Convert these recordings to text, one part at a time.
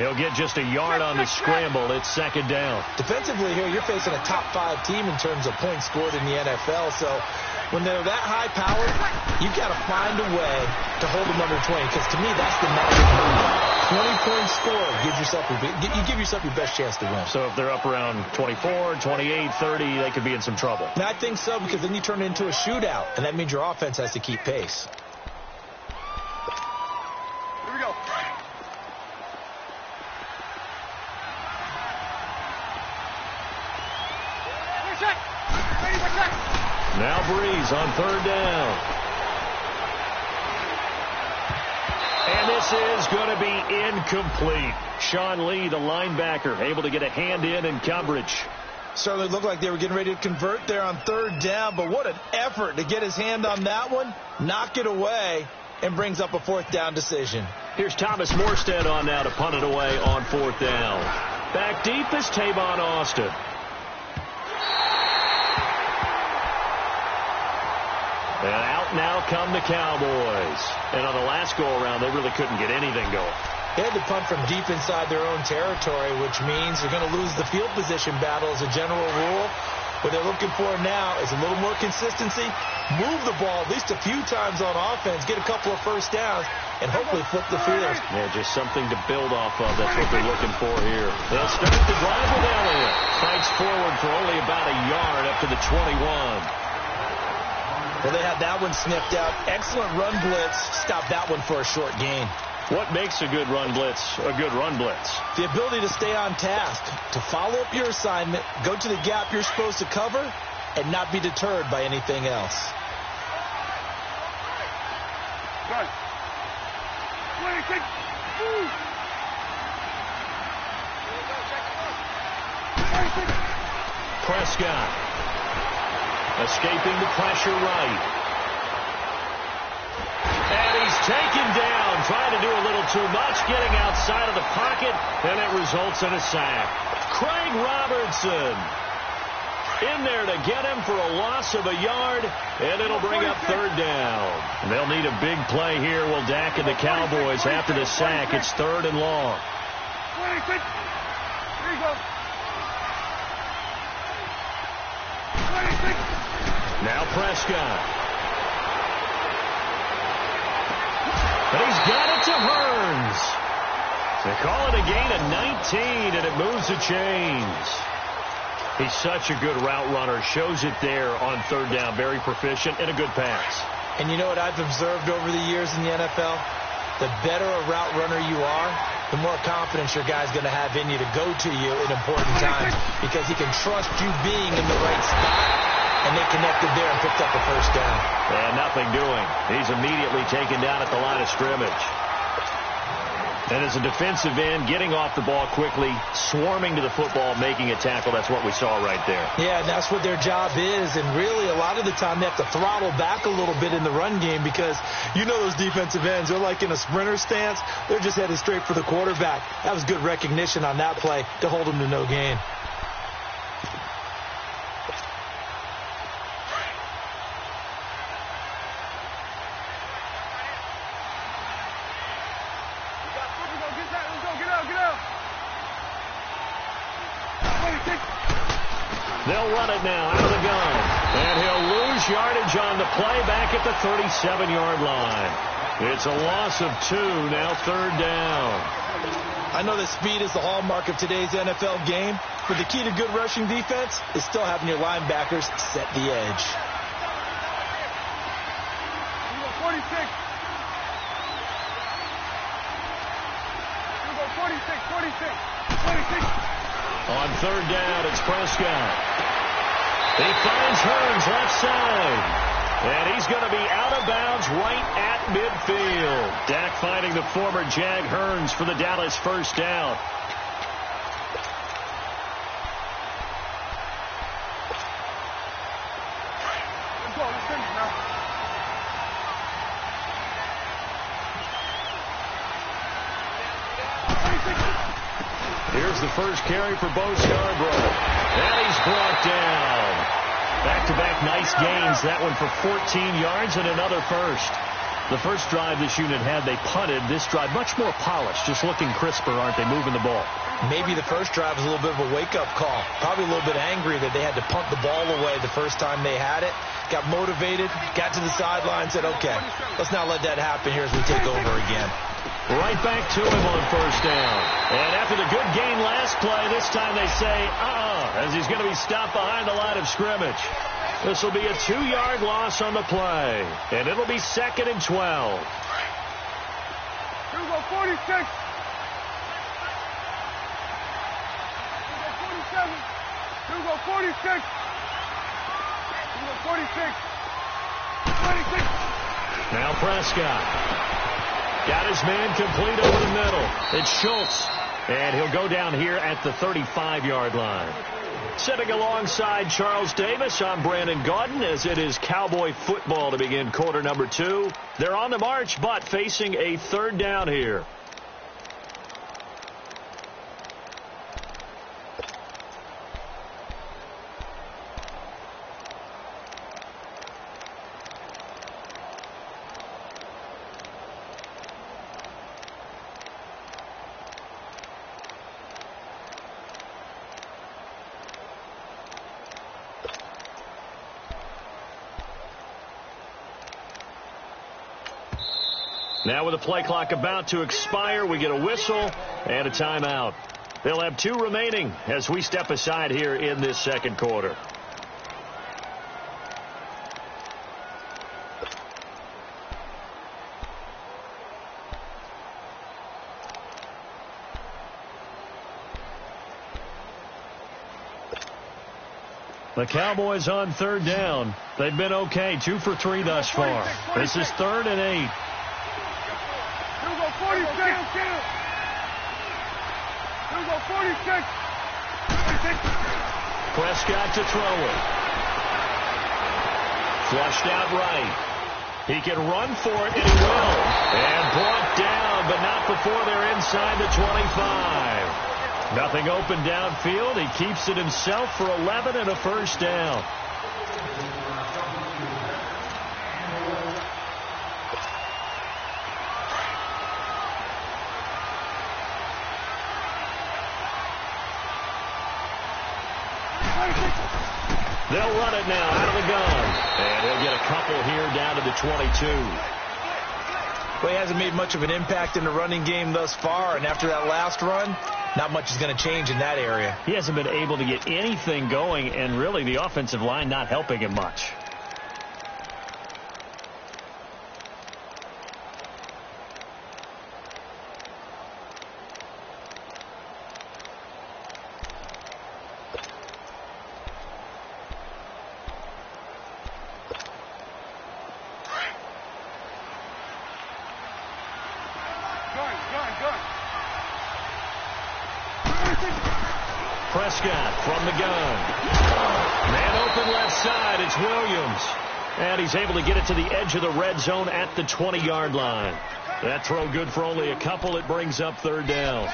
He'll get just a yard on the scramble. It's second down. Defensively here, you're facing a top 5 team in terms of points scored in the NFL. So when they're that high powered, you've got to find a way to hold them under 20. Because to me, that's the magic number. 20-point score gives yourself you give yourself your best chance to win. So if they're up around 24, 28, 30, they could be in some trouble. And I think so, because then you turn it into a shootout, and that means your offense has to keep pace. Here we go. Now Breeze on third down. And this is going to be incomplete. Sean Lee, the linebacker, able to get a hand in coverage. Certainly looked like they were getting ready to convert there on third down, but what an effort to get his hand on that one, knock it away, and brings up a fourth down decision. Here's Thomas Morstead on now to punt it away on fourth down. Back deep is Tavon Austin. And out now come the Cowboys. And on the last go-around, they really couldn't get anything going. They had to punt from deep inside their own territory, which means they're going to lose the field position battle as a general rule. What they're looking for now is a little more consistency, move the ball at least a few times on offense, get a couple of first downs, and hopefully flip the field. Yeah, just something to build off of. That's what they're looking for here. They'll start the drive with Elliott. Fights forward for only about a yard up to the 21. Well, they had that one sniffed out. Excellent run blitz. Stop that one for a short gain. What makes a good run blitz a good run blitz? The ability to stay on task, to follow up your assignment, go to the gap you're supposed to cover, and not be deterred by anything else. Good. 26. Prescott. Escaping the pressure right. And he's taken down, trying to do a little too much, getting outside of the pocket, and it results in a sack. Craig Robertson in there to get him for a loss of a yard, and it'll bring up third down. They'll need a big play here. Will Dak and the Cowboys after the sack. It's third and long. 26. Here you go. 26. Now Prescott. But he's got it to Hearns. They call it a gain of 19, and it moves the chains. He's such a good route runner. Shows it there on third down. Very proficient and a good pass. And you know what I've observed over the years in the NFL? The better a route runner you are, the more confidence your guy's going to have in you to go to you in important times, because he can trust you being in the right spot. And they connected there and picked up the first down. And nothing doing. He's immediately taken down at the line of scrimmage. And as a defensive end, getting off the ball quickly, swarming to the football, making a tackle, that's what we saw right there. Yeah, and that's what their job is. And really, a lot of the time, they have to throttle back a little bit in the run game, because you know those defensive ends, they're like in a sprinter stance. They're just headed straight for the quarterback. That was good recognition on that play to hold them to no gain. They'll run it now out of the gun. And he'll lose yardage on the play back at the 37-yard line. It's a loss of 2, now third down. I know that speed is the hallmark of today's NFL game, but the key to good rushing defense is still having your linebackers set the edge. 46. 46. On third down, it's Prescott. He finds Hearns left side. And he's going to be out of bounds right at midfield. Dak finding the former Jag Hearns for the Dallas first down. Here's the first carry for Bo Scarborough. And he's brought down. Back-to-back nice gains. That one for 14 yards and another first. The first drive this unit had, they punted. This drive, much more polished, just looking crisper, aren't they, moving the ball? Maybe the first drive was a little bit of a wake-up call. Probably a little bit angry that they had to punt the ball away the first time they had it. Got motivated, got to the sideline, said, okay, let's not let that happen here as we take over again. Right back to him on first down. And after the good gain last play, this time they say, as he's going to be stopped behind the line of scrimmage. This will be a 2-yard loss on the play. And it'll be 2nd and 12. Here we go, 46. Here we go, 47. Here we go, 46. Here we go, 46. 26. Now Prescott. Got his man complete over the middle. It's Schultz. And he'll go down here at the 35-yard line. Sitting alongside Charles Davis, I'm Brandon Gaudin as it is Cowboy football to begin quarter number 2. They're on the march, but facing a 3rd down here. Now with the play clock about to expire, we get a whistle and a timeout. They'll have 2 remaining as we step aside here in this 2nd quarter. The Cowboys on 3rd down. They've been okay, 2 for 3 thus far. This is 3rd and 8. 46. Here we go, 46. 46. Prescott to throw it. Flushed out right. He can run for it, and he will. And brought down, but not before they're inside the 25. Nothing open downfield. He keeps it himself for 11 and a first down. They'll run it now out of the gun. And he'll get a couple here down to the 22. Well, he hasn't made much of an impact in the running game thus far. And after that last run, not much is going to change in that area. He hasn't been able to get anything going, and really the offensive line not helping him much. Prescott from the gun. Man open left side. It's Williams. And he's able to get it to the edge of the red zone at the 20-yard line. That throw good for only a couple. It brings up 3rd down.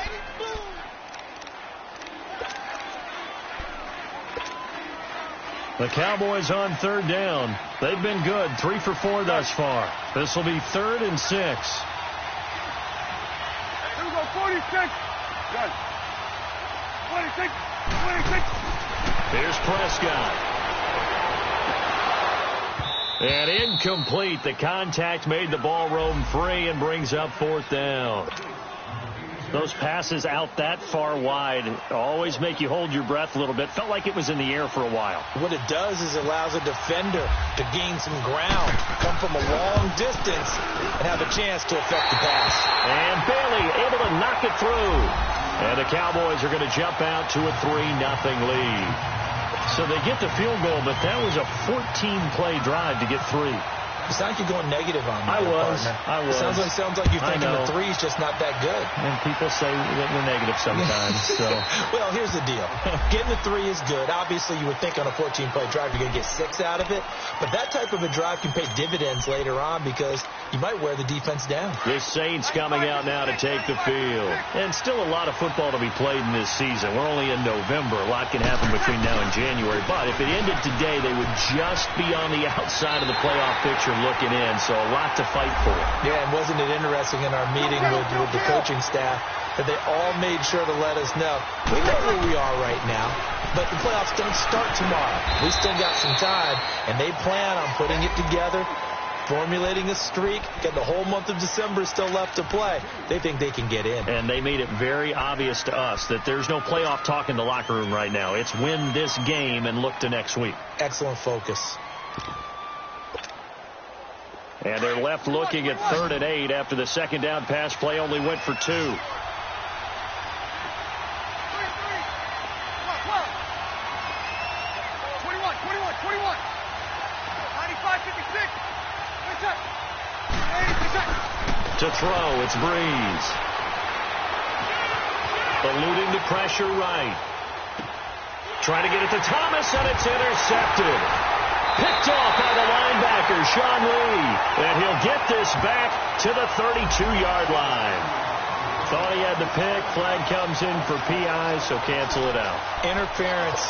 The Cowboys on 3rd down. They've been good. 3 for 4 thus far. This will be 3rd and 6. Here we go, 46. Good. 26. 26. Here's Prescott. And incomplete. The contact made the ball roam free and brings up 4th down. Those passes out that far wide always make you hold your breath a little bit. Felt like it was in the air for a while. What it does is it allows a defender to gain some ground, come from a long distance, and have a chance to affect the pass. And Bailey able to knock it through. And the Cowboys are going to jump out to a 3-0 lead. So they get the field goal, but that was a 14-play drive to get 3. You sound like you're going negative on me. I was. It sounds like you're thinking the 3's just not that good. And people say that we're negative sometimes. So. Well, here's the deal. Getting the 3 is good. Obviously, you would think on a 14-play drive you're going to get 6 out of it. But that type of a drive can pay dividends later on because you might wear the defense down. The Saints coming out now to take the field. And still a lot of football to be played in this season. We're only in November. A lot can happen between now and January. But if it ended today, they would just be on the outside of the playoff picture outside looking in, so a lot to fight for. Yeah, and wasn't it interesting in our meeting with the coaching staff that they all made sure to let us know, we know where we are right now, but the playoffs don't start tomorrow. We still got some time, and they plan on putting it together, formulating a streak, getting the whole month of December still left to play. They think they can get in. And they made it very obvious to us that there's no playoff talk in the locker room right now. It's win this game and look to next week. Excellent focus. And they're left looking at 3rd and 8 after the second down pass play only went for 2. 21. 95, 56. To throw, it's Breeze. Eluding the pressure right. Trying to get it to Thomas, and it's intercepted. Picked off by the linebacker, Sean Lee. And he'll get this back to the 32-yard line. Thought he had the pick. Flag comes in for PI, so cancel it out. Interference.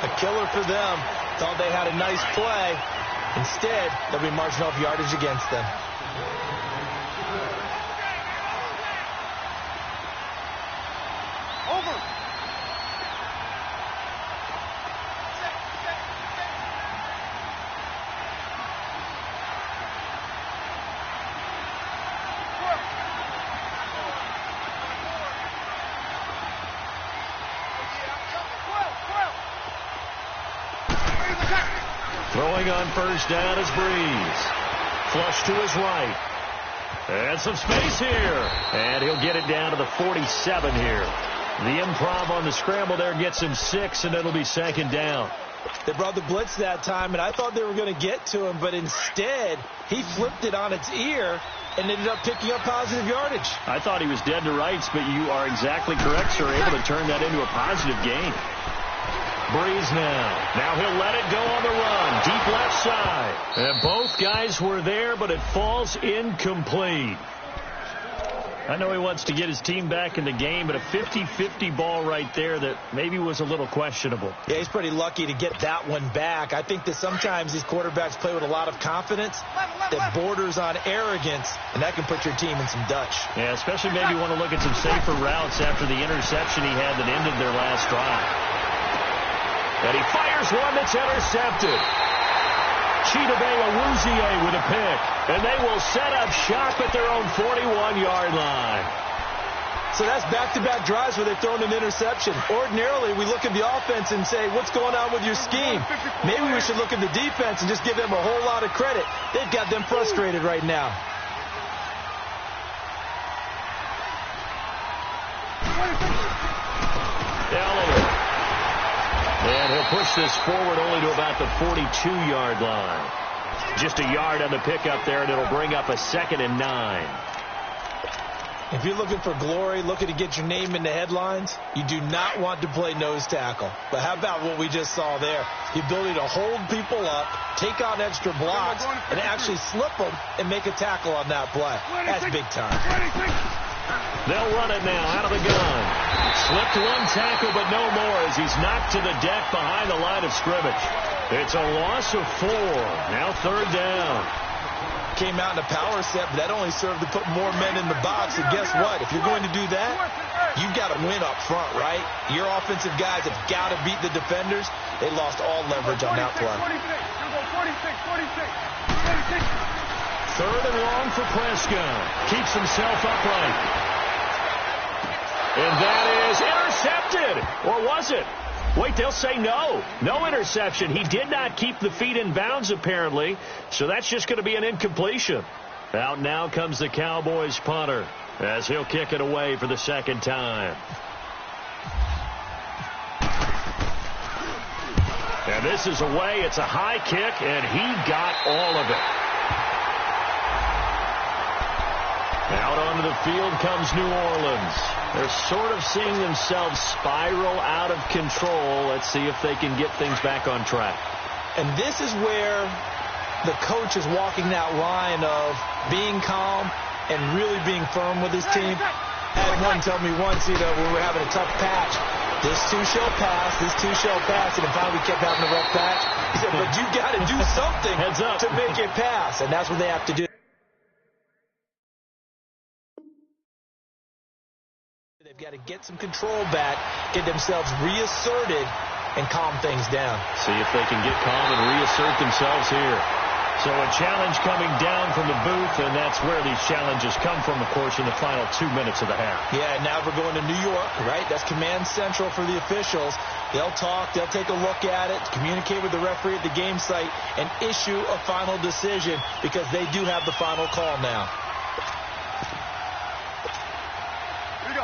A killer for them. Thought they had a nice play. Instead, they'll be marching off yardage against them. Over. Throwing on first down is Breeze. Flush to his right. And some space here. And he'll get it down to the 47 here. The improv on the scramble there gets him 6, and it'll be second down. They brought the blitz that time, and I thought they were going to get to him, but instead, he flipped it on its ear and ended up picking up positive yardage. I thought he was dead to rights, but you are exactly correct, sir. Able to turn that into a positive gain. Breeze now. Now he'll let it go on the run. Deep left side. And both guys were there, but it falls incomplete. I know he wants to get his team back in the game, but a 50-50 ball right there that maybe was a little questionable. Yeah, he's pretty lucky to get that one back. I think that sometimes these quarterbacks play with a lot of confidence that borders on arrogance, and that can put your team in some Dutch. Yeah, especially maybe you want to look at some safer routes after the interception he had that ended their last drive. And he fires one that's intercepted. Chidobe Awuzie with a pick. And they will set up shop at their own 41-yard line. So that's back-to-back drives where they've thrown an interception. Ordinarily, we look at the offense and say, what's going on with your scheme? Maybe we should look at the defense and just give them a whole lot of credit. They've got them frustrated right now. And he'll push this forward only to about the 42-yard line. Just a yard on the pickup there, and it'll bring up a 2nd and 9. If you're looking for glory, looking to get your name in the headlines, you do not want to play nose tackle. But how about what we just saw there? The ability to hold people up, take on extra blocks, and actually slip them and make a tackle on that play. That's big time. They'll run it now out of the gun. Slipped one tackle, but no more as he's knocked to the deck behind the line of scrimmage. It's a loss of 4. Now 3rd down. Came out in a power set, but that only served to put more men in the box. And guess what? If you're going to do that, you've got to win up front, right? Your offensive guys have got to beat the defenders. They lost all leverage on that play. 3rd and long for Prescott. Keeps himself upright. And that is intercepted. Or was it? Wait, they'll say no. No interception. He did not keep the feet in bounds, apparently. So that's just going to be an incompletion. Out now comes the Cowboys punter as he'll kick it away for the 2nd time. And this is away. It's a high kick, and he got all of it. Out onto the field comes New Orleans. They're sort of seeing themselves spiral out of control. Let's see if they can get things back on track. And this is where the coach is walking that line of being calm and really being firm with his team. I had one tell me once, when we were having a tough patch, This too shall pass. This too shall pass. And finally we kept having a rough patch. He said, but you got to do something Heads up to make it pass. And that's what they have to do. They've got to get some control back, get themselves reasserted, and calm things down. See if they can get calm and reassert themselves here. So a challenge coming down from the booth, and that's where these challenges come from, of course, in the final 2 minutes of the half. Yeah, now we're going to New York, right? That's command central for the officials. They'll talk, they'll take a look at it, communicate with the referee at the game site, and issue a final decision because they do have the final call now.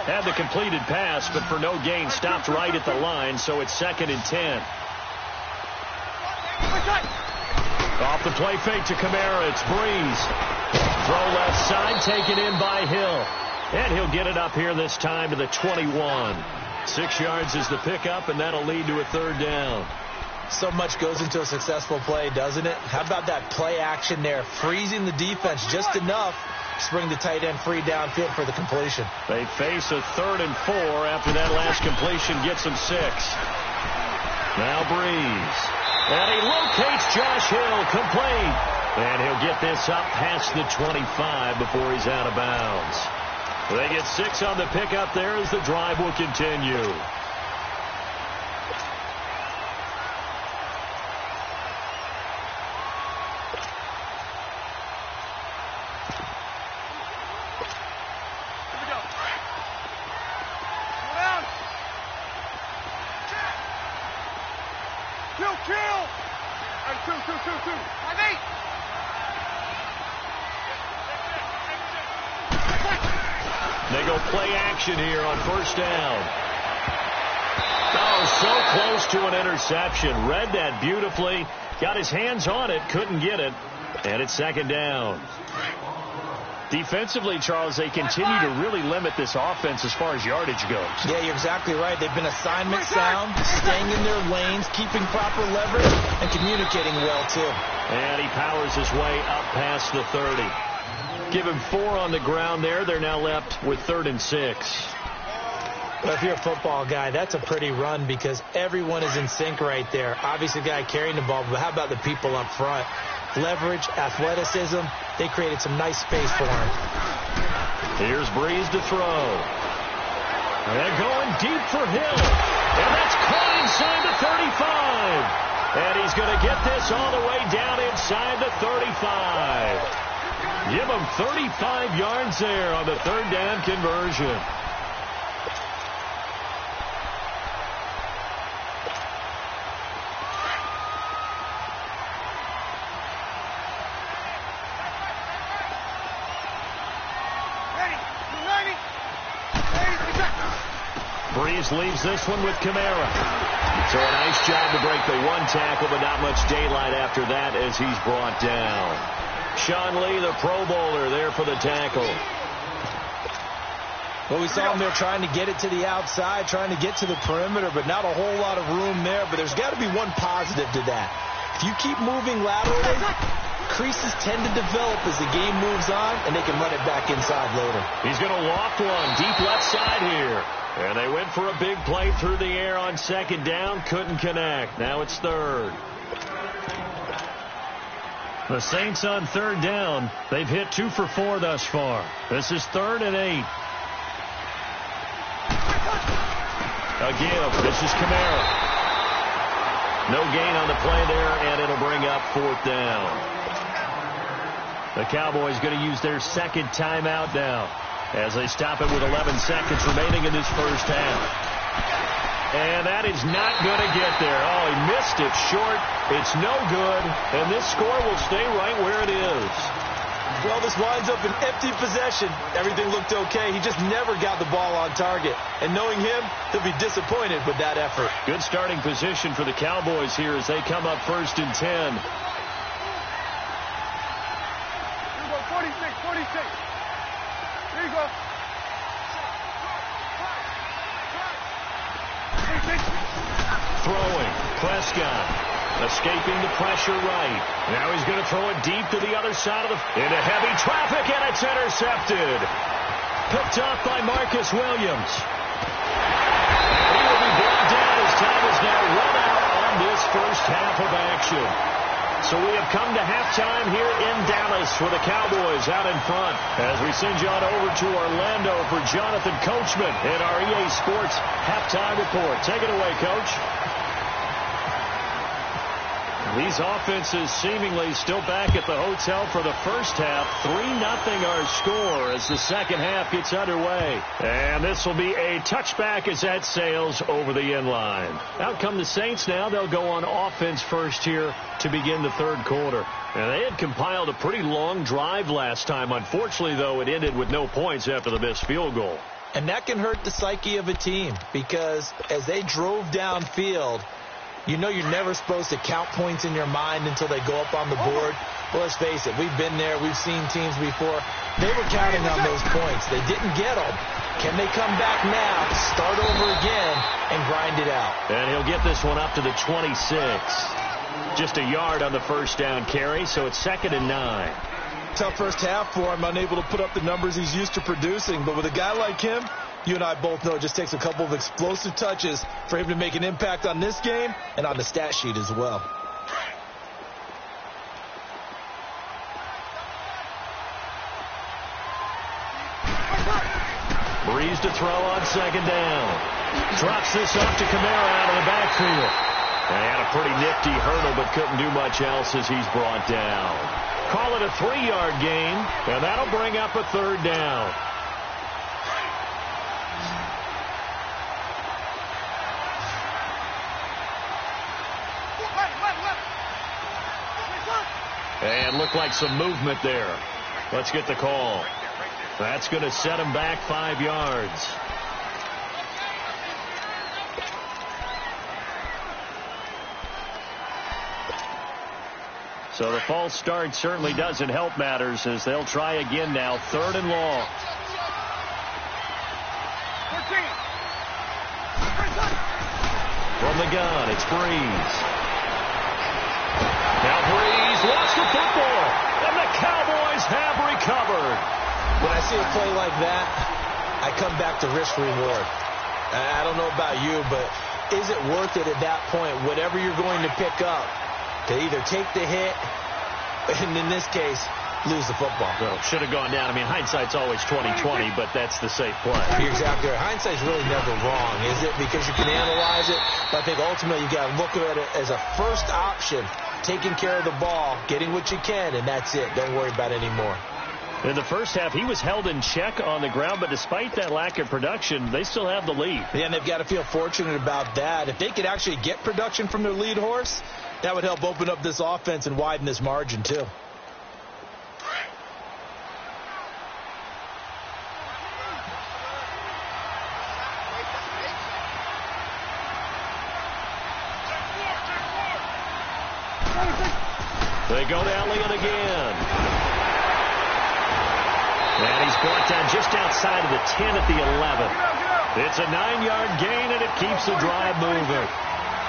Had the completed pass, but for no gain, stopped right at the line, so it's 2nd and 10. Off the play fake to Kamara, it's Breeze. Throw left side, taken in by Hill. And he'll get it up here this time to the 21. 6 yards is the pickup, and that'll lead to a 3rd down. So much goes into a successful play, doesn't it? How about that play action there, freezing the defense just enough to bring the tight end free downfield for the completion. They face a 3rd and 4 after that last completion gets them 6. Now Breeze. And he locates Josh Hill, complete. And he'll get this up past the 25 before he's out of bounds. They get 6 on the pickup there as the drive will continue. They go play action here on 1st down. Oh, so close to an interception. Read that beautifully. Got his hands on it, couldn't get it. And it's 2nd down. Defensively, Charles, they continue to really limit this offense as far as yardage goes. Yeah, you're exactly right. They've been assignment sound, staying in their lanes, keeping proper leverage, and communicating well, too. And he powers his way up past the 30. Give him 4 on the ground there. They're now left with 3rd and 6. Well, if you're a football guy, that's a pretty run because everyone is in sync right there. Obviously, the guy carrying the ball, but how about the people up front? Leverage, athleticism, they created some nice space for him. Here's Breeze to throw. They're going deep for Hill. And that's caught inside the 35. And he's going to get this all the way down inside the 35. Give him 35 yards there on the 3rd down conversion. Breeze leaves this one with Kamara. So a nice job to break the 1 tackle, but not much daylight after that as he's brought down. Sean Lee, the Pro Bowler, there for the tackle. Well, we saw him there trying to get it to the outside, trying to get to the perimeter, but not a whole lot of room there. But there's got to be one positive to that. If you keep moving laterally, creases tend to develop as the game moves on, and they can run it back inside later. He's going to loft one deep left side here. And they went for a big play through the air on 2nd down. Couldn't connect. Now it's 3rd. The Saints on 3rd down. They've hit 2 for 4 thus far. This is 3rd and 8. A give. This is Kamara. No gain on the play there, and it'll bring up 4th down. The Cowboys going to use their 2nd timeout now as they stop it with 11 seconds remaining in this first half. And that is not going to get there. Oh, he missed it short. It's no good, and this score will stay right where it is. Well, this winds up an empty possession. Everything looked okay. He just never got the ball on target. And knowing him, he'll be disappointed with that effort. Good starting position for the Cowboys here as they come up 1st and 10. Here we go, 46, 46. Here you go. Throwing. Prescott. Escaping the pressure right. Now he's going to throw it deep to the other side of the... into heavy traffic, and it's intercepted. Picked off by Marcus Williams. He will be blocked possession. So we have come to halftime here in Dallas with the Cowboys out in front. As we send you on over to Orlando for Jonathan Coachman in our EA Sports Halftime Report. Take it away, Coach. These offenses seemingly still back at the hotel for the first half. 3-0 our score as the second half gets underway. And this will be a touchback as that sails over the end line. Out come the Saints now. They'll go on offense first here to begin the third quarter. And they had compiled a pretty long drive last time. Unfortunately, though, it ended with no points after the missed field goal. And that can hurt the psyche of a team because as they drove downfield, you know you're never supposed to count points in your mind until they go up on the board. Well, let's face it, we've been there. We've seen teams before. They were counting on those points. They didn't get them. Can they come back now, start over again, and grind it out? And he'll get this one up to the 26. Just a yard on the first down carry, so it's 2nd and 9. Tough first half for him, unable to put up the numbers he's used to producing. But with a guy like him, you and I both know it just takes a couple of explosive touches for him to make an impact on this game and on the stat sheet as well. Breeze to throw on 2nd down. Drops this off to Kamara out of the backfield. And he had a pretty nifty hurdle, but couldn't do much else as he's brought down. Call it a 3-yard gain, and that'll bring up a 3rd down. And looked like some movement there. Let's get the call. That's going to set him back 5 yards. So the false start certainly doesn't help matters as they'll try again now. 3rd and long. 14. From the gun, it's Breeze. Now Breeze lost the football, and the Cowboys have recovered. When I see a play like that, I come back to risk-reward. I don't know about you, but is it worth it at that point, whatever you're going to pick up, to either take the hit, and in this case, lose the football? Well, should have gone down. I mean, hindsight's always 20/20, but that's the safe play. You're exactly right. Hindsight's really never wrong, is it? Because you can analyze it, but I think ultimately you got to look at it as a first option, taking care of the ball, getting what you can, and that's it. Don't worry about it anymore. In the first half, he was held in check on the ground, but despite that lack of production, they still have the lead. Yeah, and they've got to feel fortunate about that. If they could actually get production from their lead horse, that would help open up this offense and widen this margin, too. They go to Elliott again. And he's brought down just outside of the 10 at the 11. It's a 9-yard gain, and it keeps the drive moving.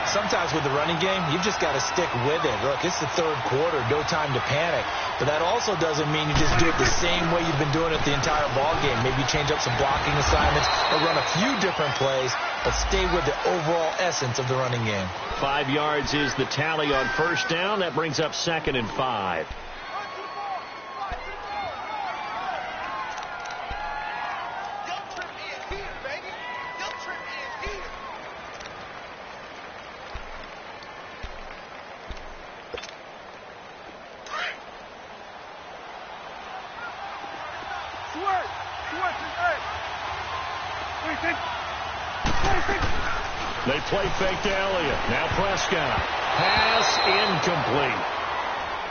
Sometimes with the running game, you've just got to stick with it. Look, it's the third quarter, no time to panic. But that also doesn't mean you just do it the same way you've been doing it the entire ball game. Maybe change up some blocking assignments or run a few different plays, but stay with the overall essence of the running game. 5 yards is the tally on first down. That brings up 2nd and 5. They play fake to Elliott. Now Prescott. Pass incomplete.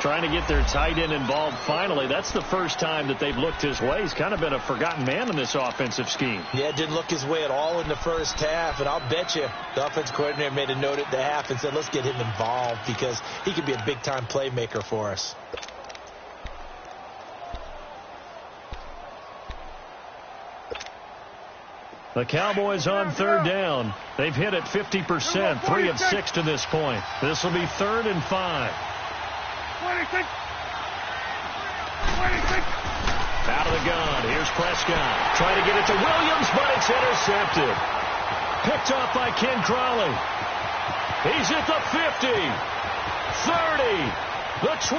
Trying to get their tight end involved finally. That's the first time that they've looked his way. He's kind of been a forgotten man in this offensive scheme. Yeah, didn't look his way at all in the first half. And I'll bet you the offensive coordinator made a note at the half and said, let's get him involved because he could be a big-time playmaker for us. The Cowboys on third down. They've hit it 50%, 3 of 6 to this point. This will be 3rd and 5. 26. Out of the gun. Here's Prescott. Trying to get it to Williams, but it's intercepted. Picked off by Ken Crawley. He's at the 50. 30, the 20,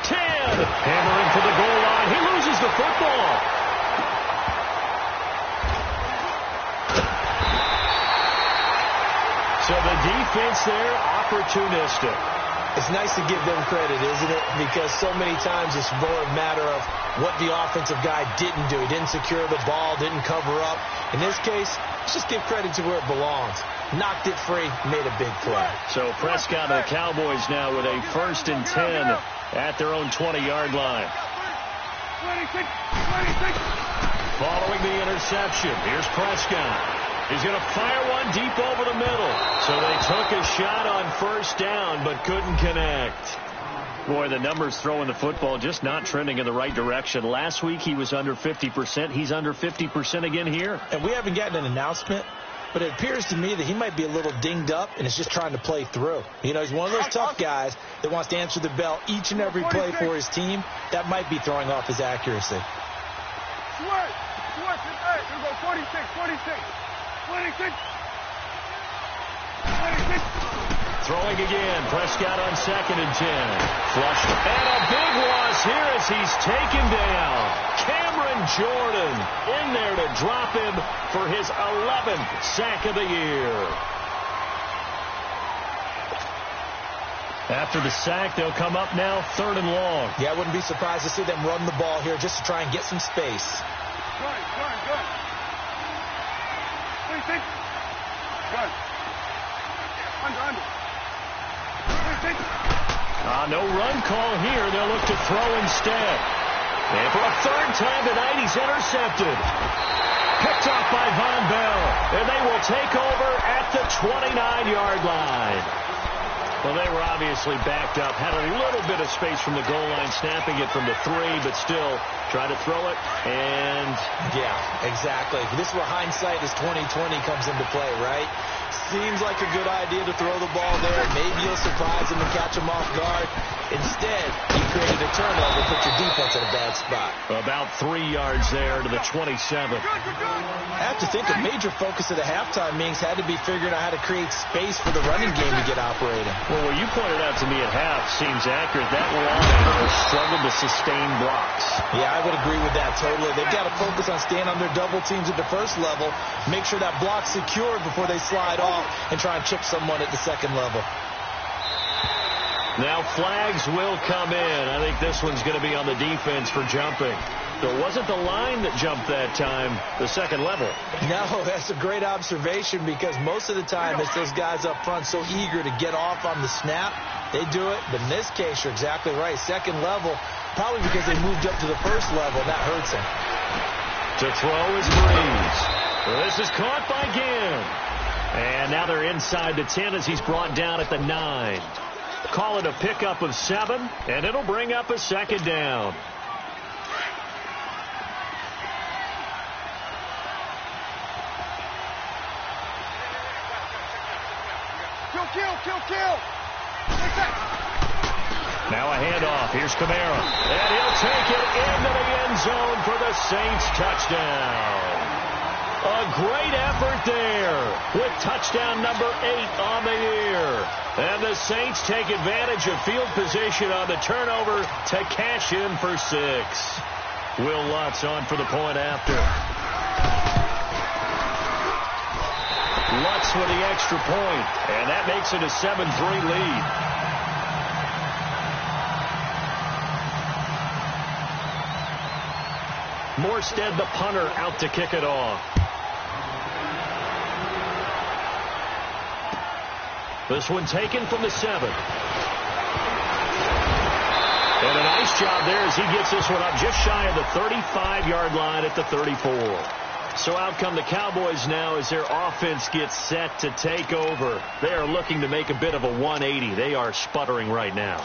10. Hammering for the goal line. He loses the football. So the defense there, opportunistic. It's nice to give them credit, isn't it? Because so many times it's more a matter of what the offensive guy didn't do. He didn't secure the ball, didn't cover up. In this case, let's just give credit to where it belongs. Knocked it free, made a big play. So Prescott and the Cowboys now with a 1st and 10 at their own 20-yard line. 26. Following the interception, here's Prescott. He's going to fire one deep over the middle. So they took a shot on 1st down, but couldn't connect. Boy, the numbers throwing the football just not trending in the right direction. Last week he was under 50%. He's under 50% again here. And we haven't gotten an announcement, but it appears to me that he might be a little dinged up and is just trying to play through. You know, he's one of those tough guys that wants to answer the bell each and every play for his team. That might be throwing off his accuracy. Switch. Hey, here we go. 46. 26. Throwing again. Prescott on 2nd and 10. Flushed. And a big loss here as he's taken down. Cameron Jordan in there to drop him for his 11th sack of the year. After the sack, they'll come up now 3rd and long. Yeah, I wouldn't be surprised to see them run the ball here just to try and get some space. Good. 26. Good. Under. 26. No run call here. They'll look to throw instead. And for a 3rd time tonight, he's intercepted. Picked off by Von Bell. And they will take over at the 29-yard line. Well, they were obviously backed up. Had a little bit of space from the goal line, snapping it from the 3, but still try to throw it. And yeah, exactly. This is where hindsight is 20/20 comes into play, right? Seems like a good idea to throw the ball there. Maybe you'll surprise him and catch him off guard. Instead, you created a turnover, put your defense in a bad spot. About 3 yards there to the 27. I have to think a major focus of the halftime meetings had to be figuring out how to create space for the running game to get operating. Well, what you pointed out to me at half seems accurate. That line struggled to sustain blocks. Yeah, I would agree with that totally. They've got to focus on staying on their double teams at the 1st level, make sure that block's secured before they slide off and try and chip someone at the 2nd level. Now flags will come in. I think this one's going to be on the defense for jumping. So it wasn't the line that jumped that time, the 2nd level. No, that's a great observation because most of the time it's those guys up front so eager to get off on the snap. They do it, but in this case, you're exactly right. 2nd level, probably because they moved up to the 1st level, and that hurts him. To throw is Breeze. This is caught by Ginn. And now they're inside the 10 as he's brought down at the 9. Call it a pickup of 7, and it'll bring up a 2nd down. Kill. Now a handoff. Here's Kamara. And he'll take it into the end zone for the Saints touchdown. A great effort there with touchdown number 8 on the year. And the Saints take advantage of field position on the turnover to cash in for 6. Will Lutz on for the point after. Lutz with the extra point, and that makes it a 7-3 lead. Morstead, the punter, out to kick it off. This one taken from the 7. And a nice job there as he gets this one up just shy of the 35-yard line at the 34. So out come the Cowboys now as their offense gets set to take over. They are looking to make a bit of a 180. They are sputtering right now.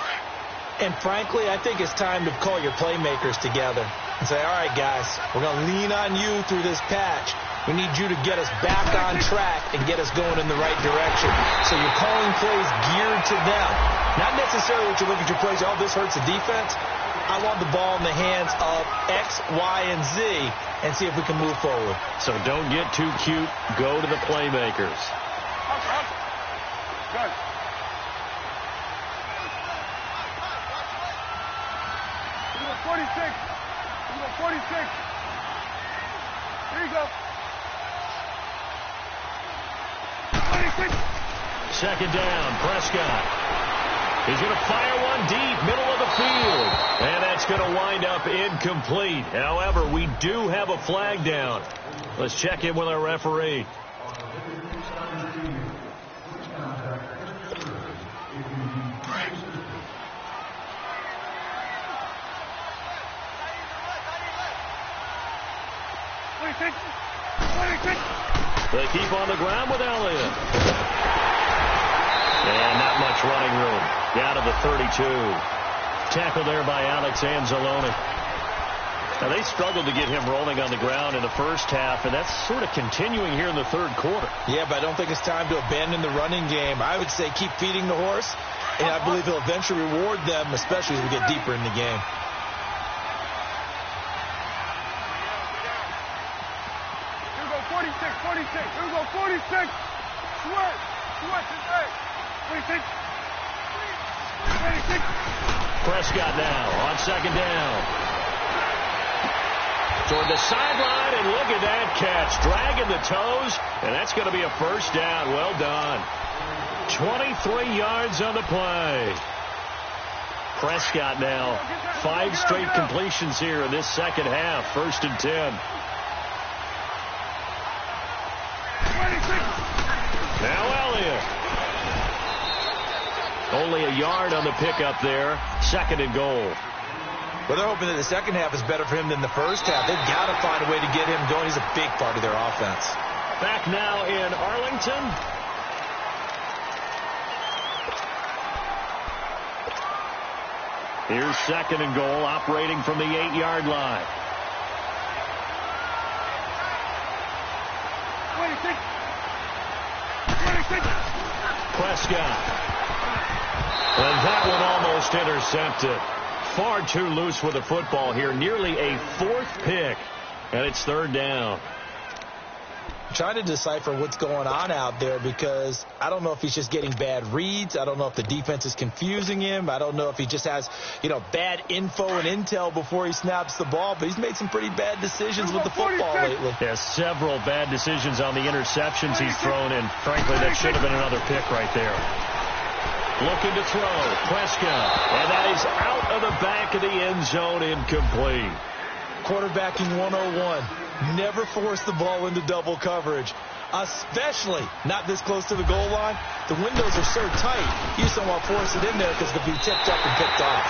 And frankly, I think it's time to call your playmakers together and say, all right, guys, we're going to lean on you through this patch. We need you to get us back on track and get us going in the right direction. So you're calling plays geared to them. Not necessarily that you look at your plays, oh, this hurts the defense. I want the ball in the hands of X, Y, and Z and see if we can move forward. So don't get too cute. Go to the playmakers. Good. 46. Here we go, 46. Here you go. 26. Second down, Prescott. He's going to fire one deep, middle of the field. And that's going to wind up incomplete. However, we do have a flag down. Let's check in with our referee. They keep on the ground with Elliott. And not much running room. Down to the 32. Tackled there by Alex Anzalone. Now, they struggled to get him rolling on the ground in the first half, and that's sort of continuing here in the third quarter. Yeah, but I don't think it's time to abandon the running game. I would say keep feeding the horse, and I believe he'll eventually reward them, especially as we get deeper in the game. Here we go, 46, 46. Here we go, 46. Sweat, sweat, hey. 26. 26. Prescott now on second down. Toward the sideline, and look at that catch. Dragging the toes, and that's going to be a first down. Well done. 23 yards on the play. Prescott now 5 straight completions here in this second half. First and 10. 26. Now Elliott. Only a yard on the pickup there. Second and goal. Well, they're hoping that the second half is better for him than the first half. They've got to find a way to get him going. He's a big part of their offense. Back now in Arlington. Here's second and goal, operating from the 8-yard line. 26. Prescott. And that one almost intercepted. Far too loose with the football here. Nearly a 4th pick. And it's third down. I'm trying to decipher what's going on out there because I don't know if he's just getting bad reads. I don't know if the defense is confusing him. I don't know if he just has, bad info and intel before he snaps the ball. But he's made some pretty bad decisions with the football lately. Yeah, several bad decisions on the interceptions he's thrown. And frankly, that should have been another pick right there. Looking to throw. Prescott. And that is out of the back of the end zone, incomplete. Quarterbacking 101. Never force the ball into double coverage, especially not this close to the goal line. The windows are so tight, you just don't want to force it in there because it could be tipped up and picked off.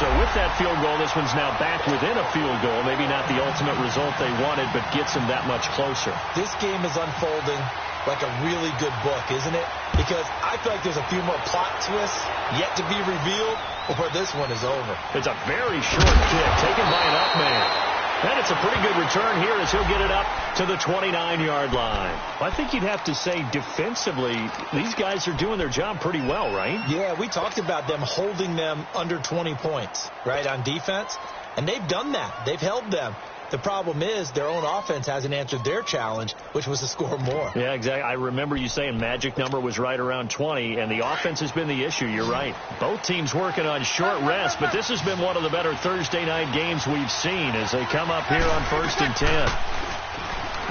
So with that field goal, this one's now back within a field goal. Maybe not the ultimate result they wanted, but gets them that much closer. This game is unfolding like a really good book, isn't it? Because I feel like there's a few more plot twists yet to be revealed before this one is over. It's a very short kick taken by an up man. And it's a pretty good return here as he'll get it up to the 29-yard line. I think you'd have to say defensively, these guys are doing their job pretty well, right? Yeah, we talked about them holding them under 20 points, right, on defense. And they've done that. They've held them. The problem is their own offense hasn't answered their challenge, which was to score more. Yeah, exactly. I remember you saying magic number was right around 20, and the offense has been the issue. You're right. Both teams working on short rest, but this has been one of the better Thursday night games we've seen as they come up here on first and 10.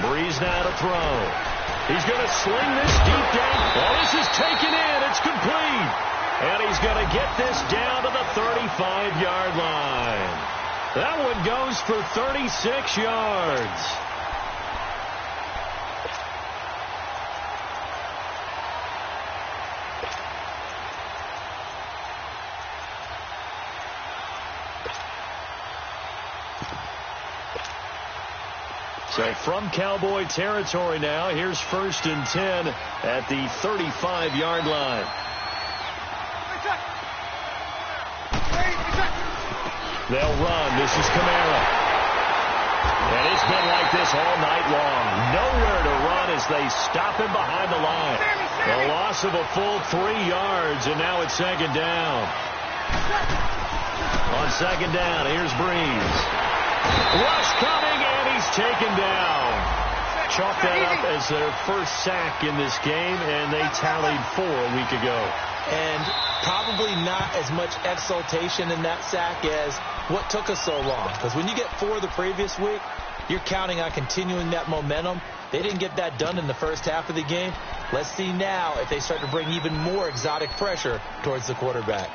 Breeze now to throw. He's going to sling this deep down. Oh, this is taken in. It's complete. And he's going to get this down to the 35-yard line. That one goes for 36 yards. So from Cowboy territory now, here's first and 10 at the 35-yard line. They'll run. This is Kamara. And it's been like this all night long. Nowhere to run as they stop him behind the line. A loss of a full 3 yards, and now it's second down. On second down, here's Breeze. Rush coming, and he's taken down. Chalk that up as their first sack in this game, and they tallied 4 a week ago. And probably not as much exultation in that sack as what took us so long. Because when you get 4 the previous week, you're counting on continuing that momentum. They didn't get that done in the first half of the game. Let's see now if they start to bring even more exotic pressure towards the quarterback.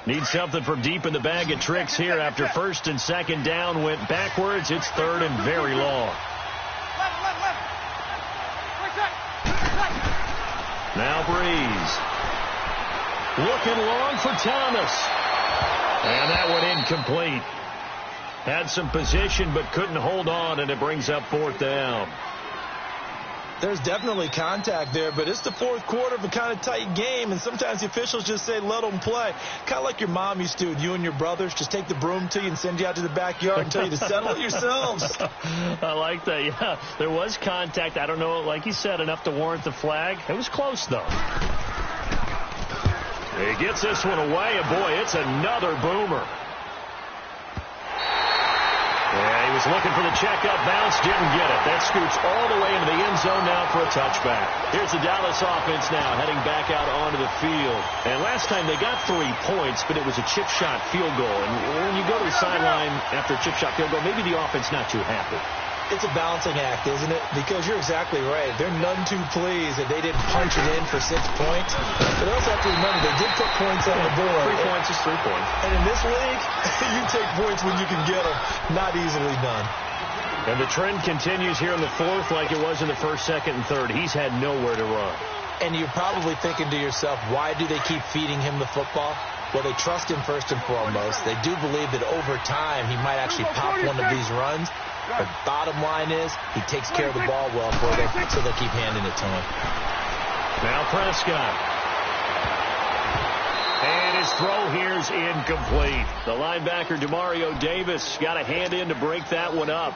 Need something from deep in the bag of tricks here after first and second down went backwards. It's third and very long. Now Breeze. Looking long for Thomas. And that one incomplete. Had some position but couldn't hold on, and it brings up fourth down. There's definitely contact there, but it's the fourth quarter of a kind of tight game, and sometimes the officials just say, let them play. Kind of like your mom used to, you and your brothers, just take the broom to you and send you out to the backyard and tell you to settle it yourselves. I like that, yeah. There was contact. I don't know, like you said, enough to warrant the flag. It was close, though. He gets this one away, and boy, it's another boomer. Yeah, he was looking for the checkup bounce, didn't get it. That scoots all the way into the end zone now for a touchback. Here's the Dallas offense now heading back out onto the field. And last time they got 3 points, but it was a chip shot field goal. And when you go to the sideline after a chip shot field goal, maybe the offense not too happy. It's a balancing act, isn't it? Because you're exactly right. They're none too pleased that they didn't punch it in for 6 points. But they also have to remember they did put points on the board. 3 points is 3 points. And in this league, you take points when you can get them. Not easily done. And the trend continues here in the fourth like it was in the first, second, and third. He's had nowhere to run. And you're probably thinking to yourself, why do they keep feeding him the football? Well, they trust him first and foremost. They do believe that over time he might actually pop one of these runs. But bottom line is, he takes care of the ball well for them, so they'll keep handing it to him. Now Prescott. And his throw here's incomplete. The linebacker, Demario Davis, got a hand in to break that one up.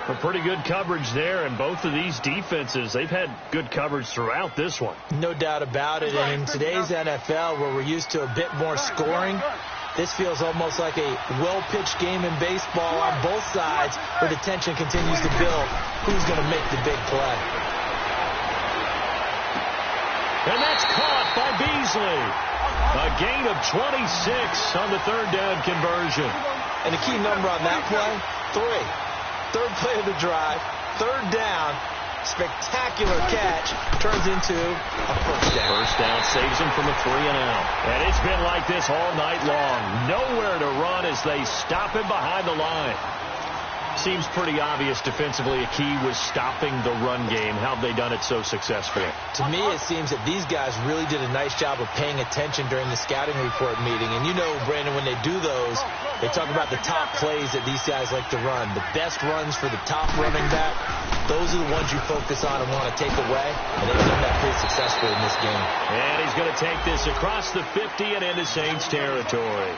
But pretty good coverage there, and both of these defenses, they've had good coverage throughout this one. No doubt about it, and in today's NFL, where we're used to a bit more scoring, this feels almost like a well-pitched game in baseball on both sides where the tension continues to build. Who's going to make the big play? And that's caught by Beasley. A gain of 26 on the third down conversion. And the key number on that play, 3. Third play of the drive, third down. Spectacular catch turns into a first down. First down saves him from a 3-and-out. And it's been like this all night long. Nowhere to run as they stop him behind the line. Seems pretty obvious defensively a key was stopping the run game. How have they done it so successfully? To me, it seems that these guys really did a nice job of paying attention during the scouting report meeting. And you know, Brandon, when they do those, they talk about the top plays that these guys like to run. The best runs for the top running back, those are the ones you focus on and want to take away. And they've done that pretty successfully in this game. And he's going to take this across the 50 and into Saints territory.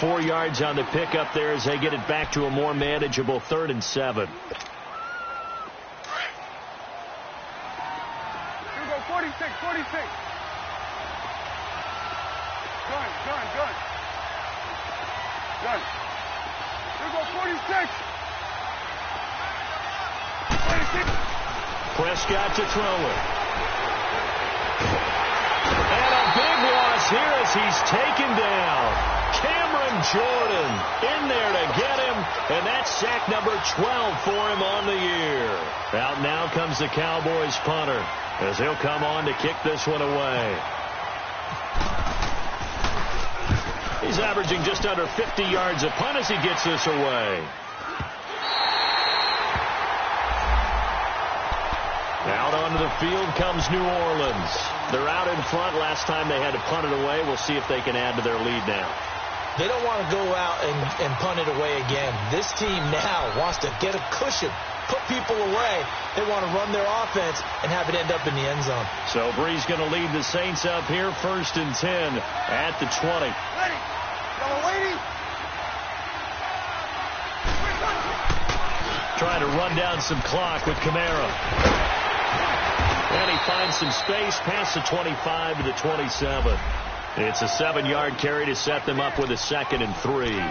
4 yards on the pickup there as they get it back to a more manageable 3rd and 7. Here we go, 46, 46. Gun. Here we go, 46. 46. Prescott to throw it. And a big loss here as he's taken down. Cameron Jordan in there to get him, and that's sack number 12 for him on the year. Out now comes the Cowboys punter as he'll come on to kick this one away. He's averaging just under 50 yards a punt as he gets this away. Out onto the field comes New Orleans. They're out in front. Last time they had to punt it away. We'll see if they can add to their lead now. They don't want to go out and punt it away again. This team now wants to get a cushion, put people away. They want to run their offense and have it end up in the end zone. So Breeze going to lead the Saints up here, 1st and 10 at the 20. Ready. Double waiting. Trying to run down some clock with Kamara. And he finds some space past the 25 to the 27. It's a 7-yard carry to set them up with a 2nd and 3. All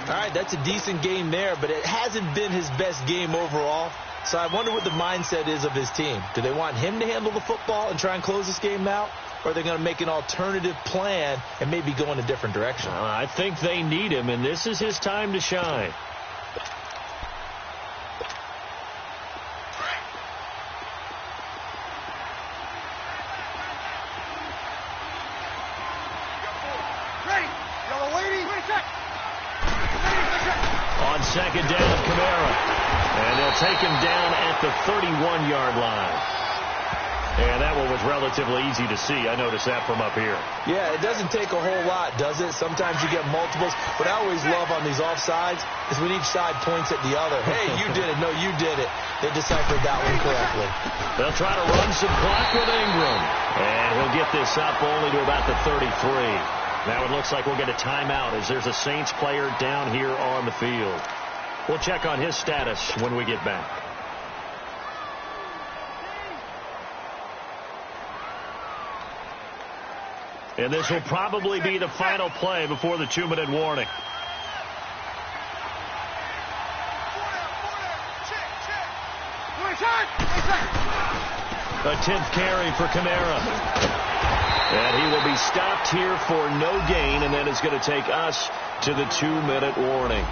right, that's a decent game there, but it hasn't been his best game overall. So I wonder what the mindset is of his team. Do they want him to handle the football and try and close this game out? or are they going to make an alternative plan and maybe go in a different direction? I think they need him, and this is his time to shine. On second down, Kamara. And they'll take him down at the 31-yard line. And that one was relatively easy to see. I noticed that from up here. Yeah, it doesn't take a whole lot, does it? Sometimes you get multiples. What I always love on these offsides is when each side points at the other. Hey, you did it. No, you did it. They deciphered that one correctly. They'll try to run some clock with Ingram. And he'll get this up only to about the 33. Now it looks like we'll get a timeout as there's a Saints player down here on the field. We'll check on his status when we get back. And this will probably be the final play before the 2-minute warning. A 10th carry for Kamara. And he will be stopped here for no gain, and then it's going to take us to the 2-minute warning.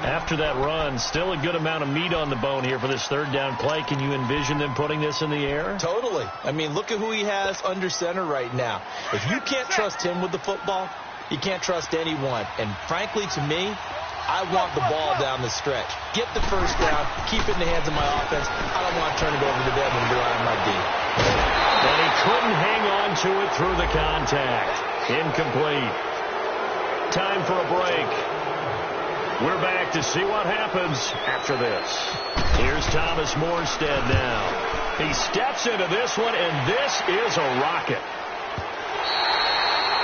After that run, still a good amount of meat on the bone here for this third down play. Can you envision them putting this in the air? Totally. I mean, look at who he has under center right now. If you can't trust him with the football, you can't trust anyone. And frankly, to me, I want the ball down the stretch. Get the first down, keep it in the hands of my offense. I don't want to turn it over to them and rely on my D. And he couldn't hang on to it through the contact. Incomplete. Time for a break. We're back to see what happens after this. Here's Thomas Morstead now. He steps into this one, and this is a rocket.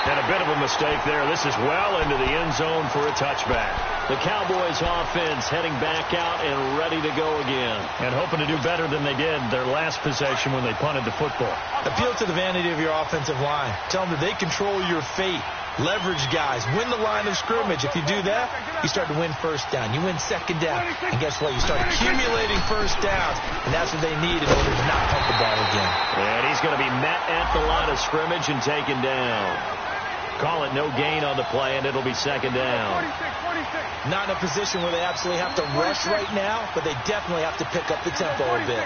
And a bit of a mistake there. This is well into the end zone for a touchback. The Cowboys offense heading back out and ready to go again. And hoping to do better than they did their last possession when they punted the football. Appeal to the vanity of your offensive line. Tell them that they control your fate. Leverage guys. Win the line of scrimmage. If you do that, you start to win first down. You win second down. And guess what? You start accumulating first downs. And that's what they need in order to not punt the ball again. And he's going to be met at the line of scrimmage and taken down. Call it no gain on the play, and it'll be second down. Not in a position where they absolutely have to rush right now, but they definitely have to pick up the tempo a bit.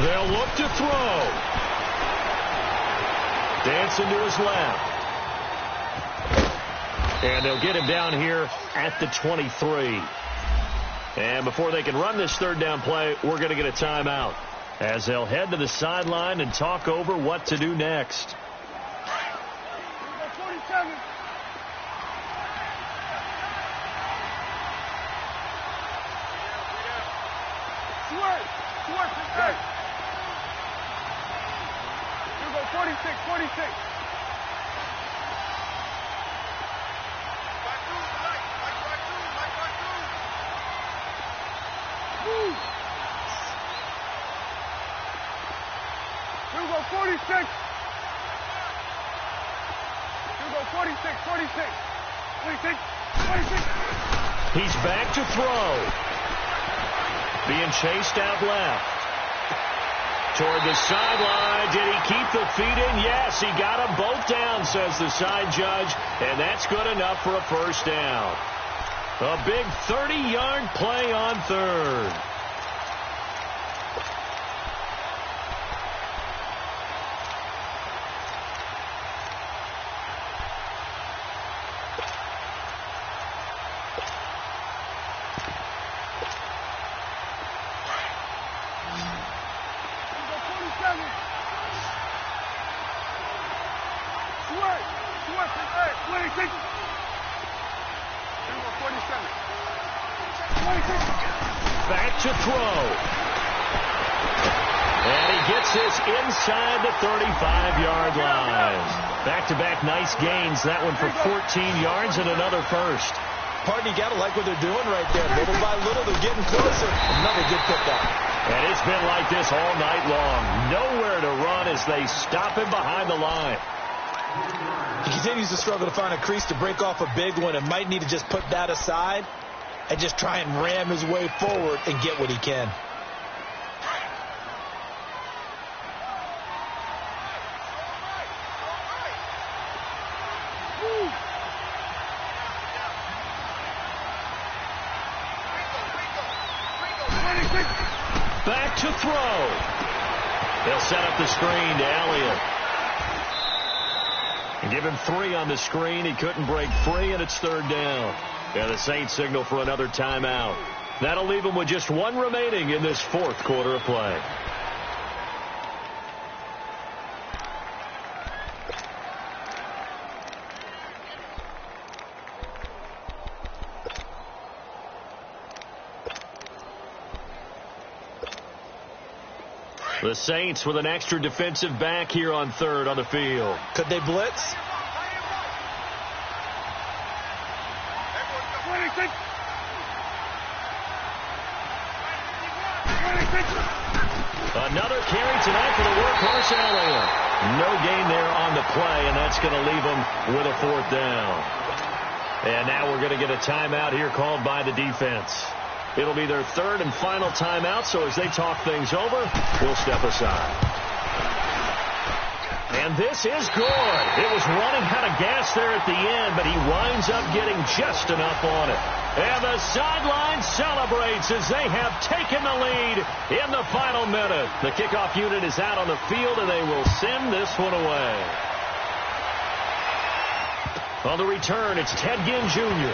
They'll look to throw. Dancing to his left. And they'll get him down here at the 23. And before they can run this third down play, we're going to get a timeout, as they'll head to the sideline and talk over what to do next. You go 46. You go 46. You go 46. 26. He's back to throw. Being chased out left. Toward the sideline. Did he keep the feet in? Yes, he got them both down, says the side judge. And that's good enough for a first down. A big 30-yard play on third. Back to throw. And he gets this inside the 35-yard line. Back-to-back nice gains. That one for 14 yards and another first. Pardon, you got to like what they're doing right there. Little by little, they're getting closer. Another good pickup. And it's been like this all night long. Nowhere to run as they stop him behind the line. He continues to struggle to find a crease to break off a big one, and might need to just put that aside and just try and ram his way forward and get what he can. Back to throw. They'll set up the screen to Elliott. And give him 3 on the screen. He couldn't break free, and it's 3rd down. And the Saints signal for another timeout. That'll leave them with just 1 remaining in this 4th quarter of play. The Saints with an extra defensive back here on 3rd on the field. Could they blitz? Another carry tonight for the workhorse Elliott. No gain there on the play, and that's going to leave them with a 4th down. And now we're going to get a timeout here called by the defense. It'll be their 3rd and final timeout, so as they talk things over, we'll step aside. And this is good. It was running out of gas there at the end, but he winds up getting just enough on it. And the sideline celebrates as they have taken the lead in the final minute. The kickoff unit is out on the field, and they will send this one away. On the return, it's Ted Ginn Jr.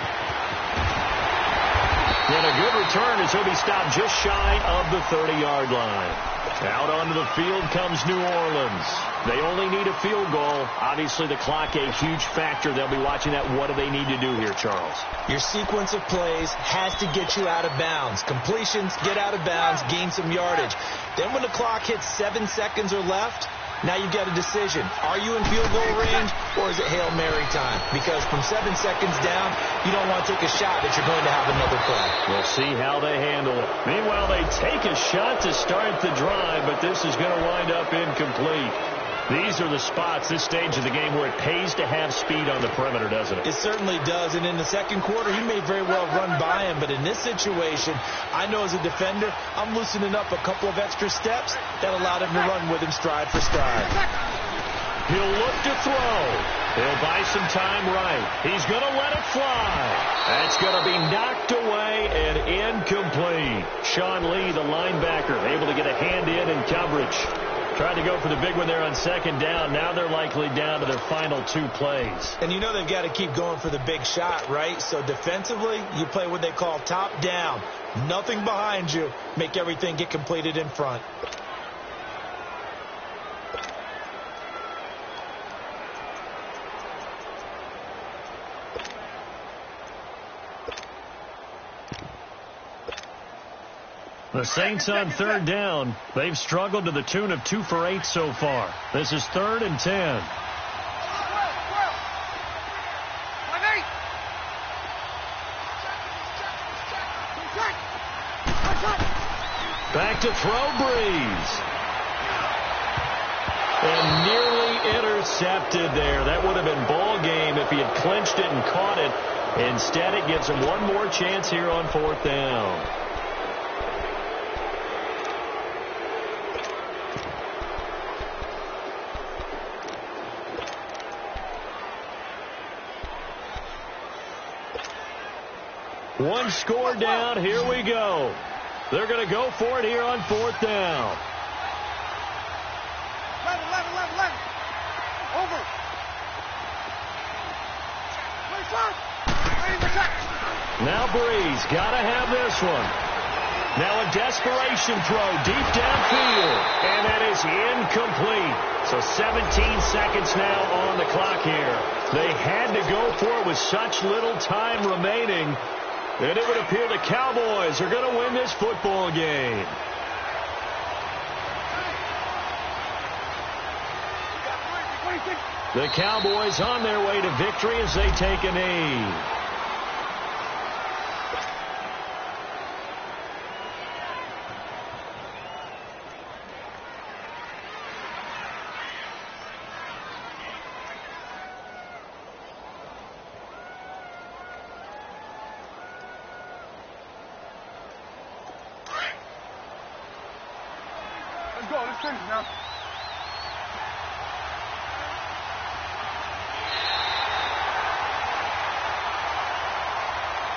And a good return as he'll be stopped just shy of the 30-yard line. Out onto the field comes New Orleans. They only need a field goal. Obviously, the clock a huge factor. They'll be watching that. What do they need to do here, Charles? Your sequence of plays has to get you out of bounds. Completions, get out of bounds, gain some yardage. Then when the clock hits 7 seconds or left, now you get a decision. Are you in field goal range, or is it Hail Mary time? Because from 7 seconds down, you don't want to take a shot that you're going to have another play. We'll see how they handle it. Meanwhile, they take a shot to start the drive, but this is going to wind up incomplete. These are the spots, this stage of the game, where it pays to have speed on the perimeter, doesn't it? It certainly does. And in the second quarter, he may very well run by him. But in this situation, I know as a defender, I'm loosening up a couple of extra steps that allowed him to run with him stride for stride. He'll look to throw. He'll buy some time right. He's going to let it fly. That's going to be knocked away and incomplete. Sean Lee, the linebacker, able to get a hand in coverage. Tried to go for the big one there on 2nd down. Now they're likely down to their final 2 plays. And you know they've got to keep going for the big shot, right? So defensively, you play what they call top down. Nothing behind you. Make everything get completed in front. The Saints on 3rd down. They've struggled to the tune of 2 for 8 so far. This is 3rd and 10. Back to throw, Breeze. And nearly intercepted there. That would have been ball game if he had clinched it and caught it. Instead, it gives him one more chance here on 4th down. One score down. Here we go. They're going to go for it here on 4th down. 11. Over. Now Breeze got to have this one. Now a desperation throw deep downfield. And that is incomplete. So 17 seconds now on the clock here. They had to go for it with such little time remaining. And it would appear the Cowboys are going to win this football game. The Cowboys on their way to victory as they take a knee. Let's go. Let's finish now.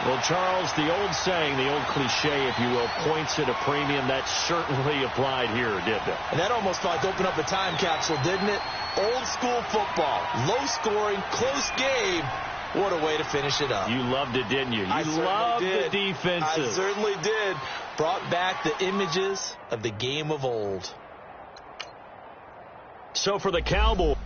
Well, Well, Charles, the old saying, the old cliche, if you will, points at a premium, that certainly applied here, didn't it? And that almost like opened up a time capsule, didn't it? Old school football, low scoring, close game. What a way to finish it up. You loved it, didn't you? You loved the defenses. I certainly did. Brought back the images of the game of old. So for the Cowboys.